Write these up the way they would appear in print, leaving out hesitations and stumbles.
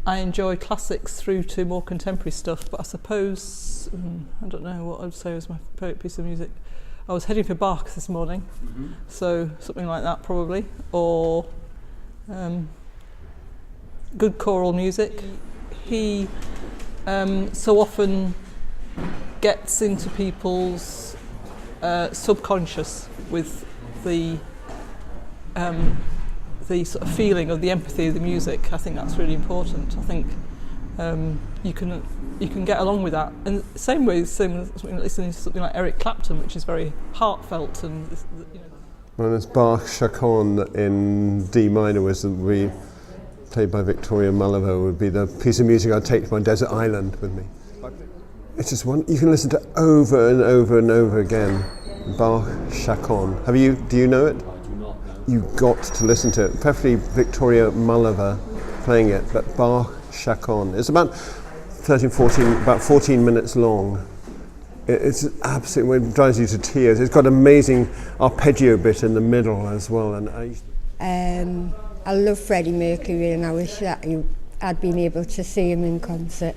I enjoy classics through to more contemporary stuff, but I suppose, I don't know what I'd say was my favourite piece of music. I was heading for Bach this morning, so something like that probably, or good choral music. He so often gets into people's subconscious with the sort of feeling of the empathy of the music. I think that's really important. I think you can get along with that. And same as listening to something like Eric Clapton, which is very heartfelt and Well, this Bach Chaconne in D minor would be played by Victoria Mullova, would be the piece of music I'd take to my desert island with me. It's just one you can listen to over and over and over again. Bach Chaconne. Do you know it? You've got to listen to it, preferably Victoria Mullova playing it, but Bach Chaconne. It's about 14 minutes long. It's absolutely, it drives you to tears. It's got an amazing arpeggio bit in the middle as well. And I love Freddie Mercury, and I wish that I'd been able to see him in concert.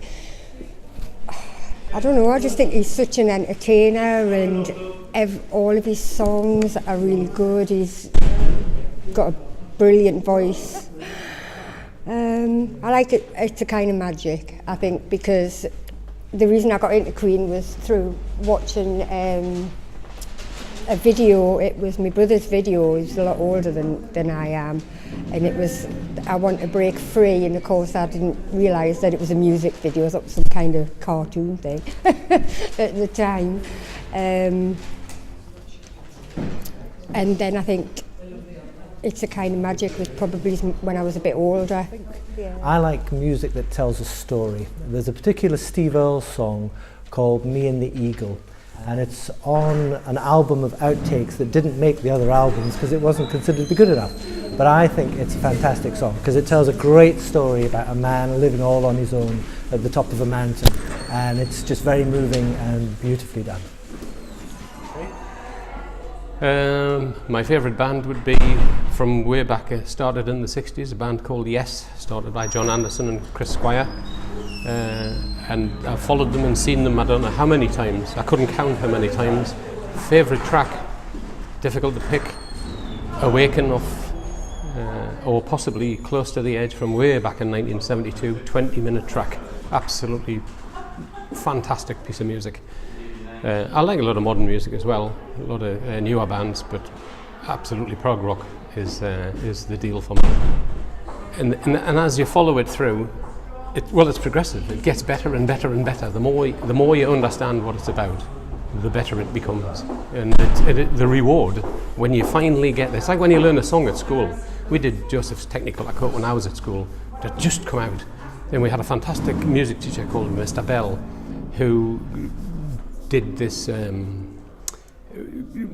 I don't know, I just think he's such an entertainer, and all of his songs are really good. He's got a brilliant voice. I like it. It's a kind of magic, I think, because the reason I got into Queen was through watching a video. It was my brother's video. He's a lot older than I am, and it was I Want to Break Free, and of course I didn't realise that it was a music video. I thought it was some kind of cartoon thing at the time, and then I think it's a kind of magic was probably when I was a bit older. Yeah. I like music that tells a story. There's a particular Steve Earle song called Me and the Eagle, and it's on an album of outtakes that didn't make the other albums because it wasn't considered to be good enough. But I think it's a fantastic song because it tells a great story about a man living all on his own at the top of a mountain, and it's just very moving and beautifully done. My favourite band would be from way back, started in the 60s, a band called Yes, started by John Anderson and Chris Squire. And I've followed them and seen them I don't know how many times. I couldn't count how many times. Favourite track, difficult to pick, Awaken off, or possibly Close to the Edge from way back in 1972, 20-minute track. Absolutely fantastic piece of music. I like a lot of modern music as well, a lot of newer bands, but absolutely prog rock is the deal for me. And as you follow it through, it's progressive. It gets better and better and better. The more you understand what it's about, the better it becomes. And the reward when you finally get this, like when you learn a song at school. We did Joseph's Technicolor when I was at school. It had just come out, and we had a fantastic music teacher called Mr. Bell, who did this.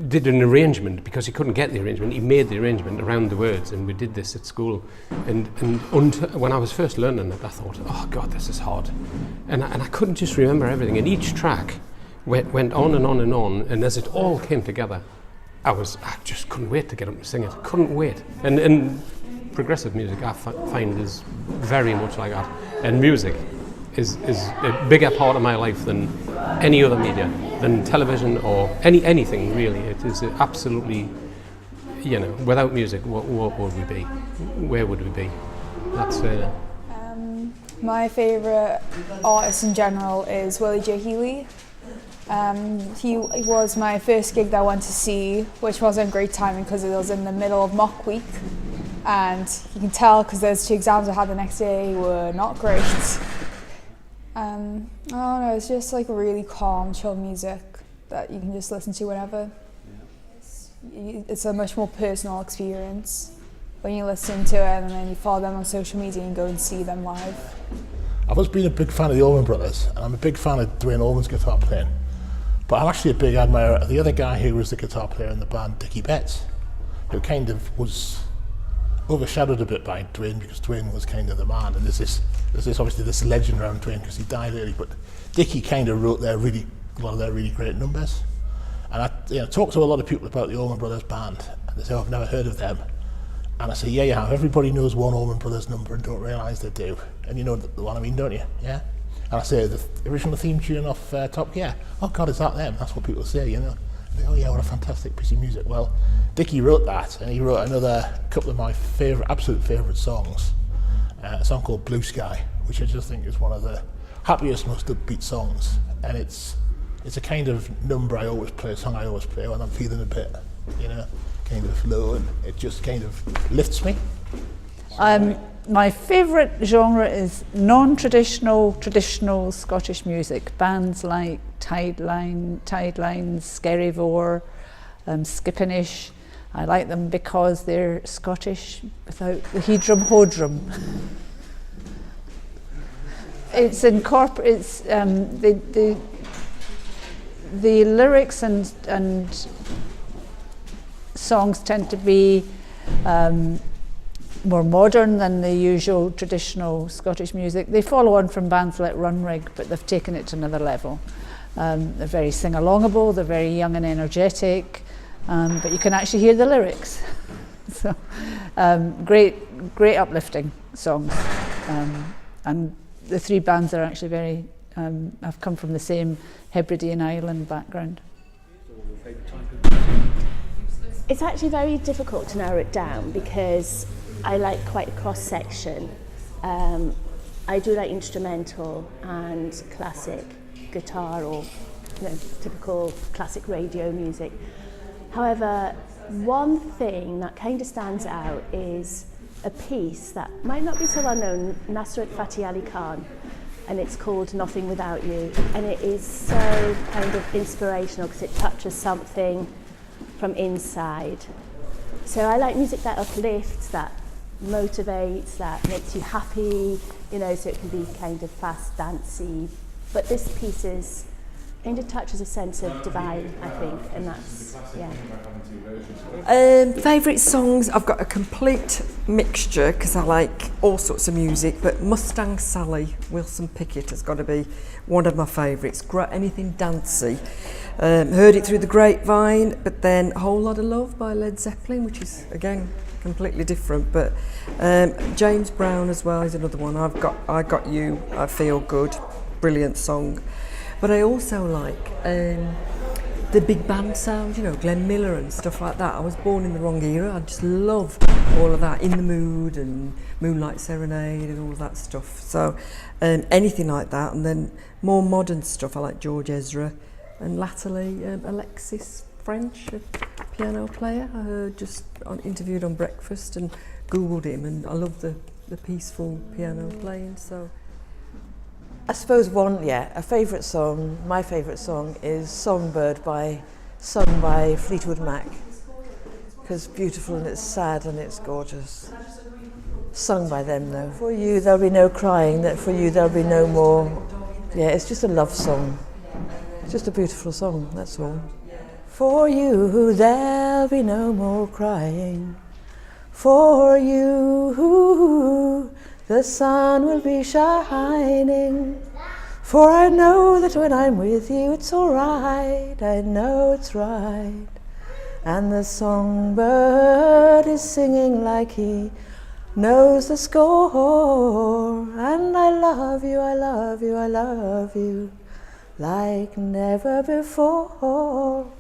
Did an arrangement because he couldn't get the arrangement. He made the arrangement around the words, and we did this at school. And when I was first learning it, I thought, oh God, this is hard. And I couldn't just remember everything. And each track went on and on and on. And as it all came together, I just couldn't wait to get up and sing it. Couldn't wait. And progressive music, I find, is very much like that. And music is a bigger part of my life than any other media, than television or anything really. It is absolutely, without music, what would we be? Where would we be? That's my favourite artist in general is Willie J. Healy. He was my first gig that I went to see, which wasn't great timing because it was in the middle of mock week, and you can tell because those 2 exams I had the next day were not great. I don't know, it's just like really calm, chill music that you can just listen to whenever. It's a much more personal experience when you listen to it and then you follow them on social media and go and see them live. I've always been a big fan of the Allman Brothers, and I'm a big fan of Duane Allman's guitar playing. But I'm actually a big admirer of the other guy who was the guitar player in the band, Dickie Betts, who kind of was overshadowed a bit by Duane because Duane was kind of the man, and there's this obviously this legend around Duane because he died early, but Dickie kind of wrote a lot of their really great numbers. And I talked to a lot of people about the Allman Brothers band, and they say, oh, I've never heard of them. And I say, yeah, you have. Everybody knows one Allman Brothers number and don't realise they do. And you know the one I mean, don't you? Yeah. And I say, the original theme tune off Top Gear. Oh God, is that them? That's what people say, you know. They, oh yeah, what a fantastic piece of music. Well, Dickie wrote that, and he wrote another couple of my absolute favourite songs. A song called Blue Sky, which I just think is one of the happiest, most upbeat songs. And it's a kind of number I always play, a song I always play when I'm feeling a bit, you know, kind of low, and it just kind of lifts me. My favourite genre is non-traditional, traditional Scottish music. Bands like Tidelines, Skerryvore, Skippinish. I like them because they're Scottish without the hedrum hodrum. It's incorporates the lyrics and songs tend to be more modern than the usual traditional Scottish music. They follow on from bands like Runrig, but they've taken it to another level. They're very sing-alongable, they're very young and energetic, but you can actually hear the lyrics. So, great uplifting songs. And the three bands are actually very, have come from the same Hebridean island background. It's actually very difficult to narrow it down because I like quite a cross-section. I do like instrumental and classic guitar or typical classic radio music. However, one thing that kind of stands out is a piece that might not be so well known, Nusrat Fateh Ali Khan, and it's called Nothing Without You. And it is so kind of inspirational because it touches something from inside. So I like music that uplifts, that motivates, that makes you happy, you know, so it can be kind of fast, dancey. But this piece is kind of touches a sense of divine, I think, and that's, yeah. Favourite songs, I've got a complete mixture because I like all sorts of music, but Mustang Sally, Wilson Pickett has got to be one of my favourites. Anything dancey. Heard it through the grapevine, but then A Whole Lot of Love by Led Zeppelin, which is, again, completely different, but James Brown as well is another one. I Got You, I Feel Good, brilliant song. But I also like the big band sound, you know, Glenn Miller and stuff like that. I was born in the wrong era. I just love all of that, In the Mood and Moonlight Serenade and all of that stuff. So anything like that. And then more modern stuff, I like George Ezra. And latterly, Alexis French, a piano player. I heard interviewed on Breakfast and Googled him, and I love the peaceful piano playing. So I suppose a favourite song, my favourite song is Songbird sung by Fleetwood Mac, because it's beautiful and it's sad and it's gorgeous. Sung by them though. For you there'll be no crying, that for you there'll be no more. Yeah, it's just a love song. It's just a beautiful song, that's all. For you there'll be no more crying. For you the sun will be shining. For I know that when I'm with you it's alright, I know it's right. And the songbird is singing like he knows the score. And I love you, I love you, I love you like never before.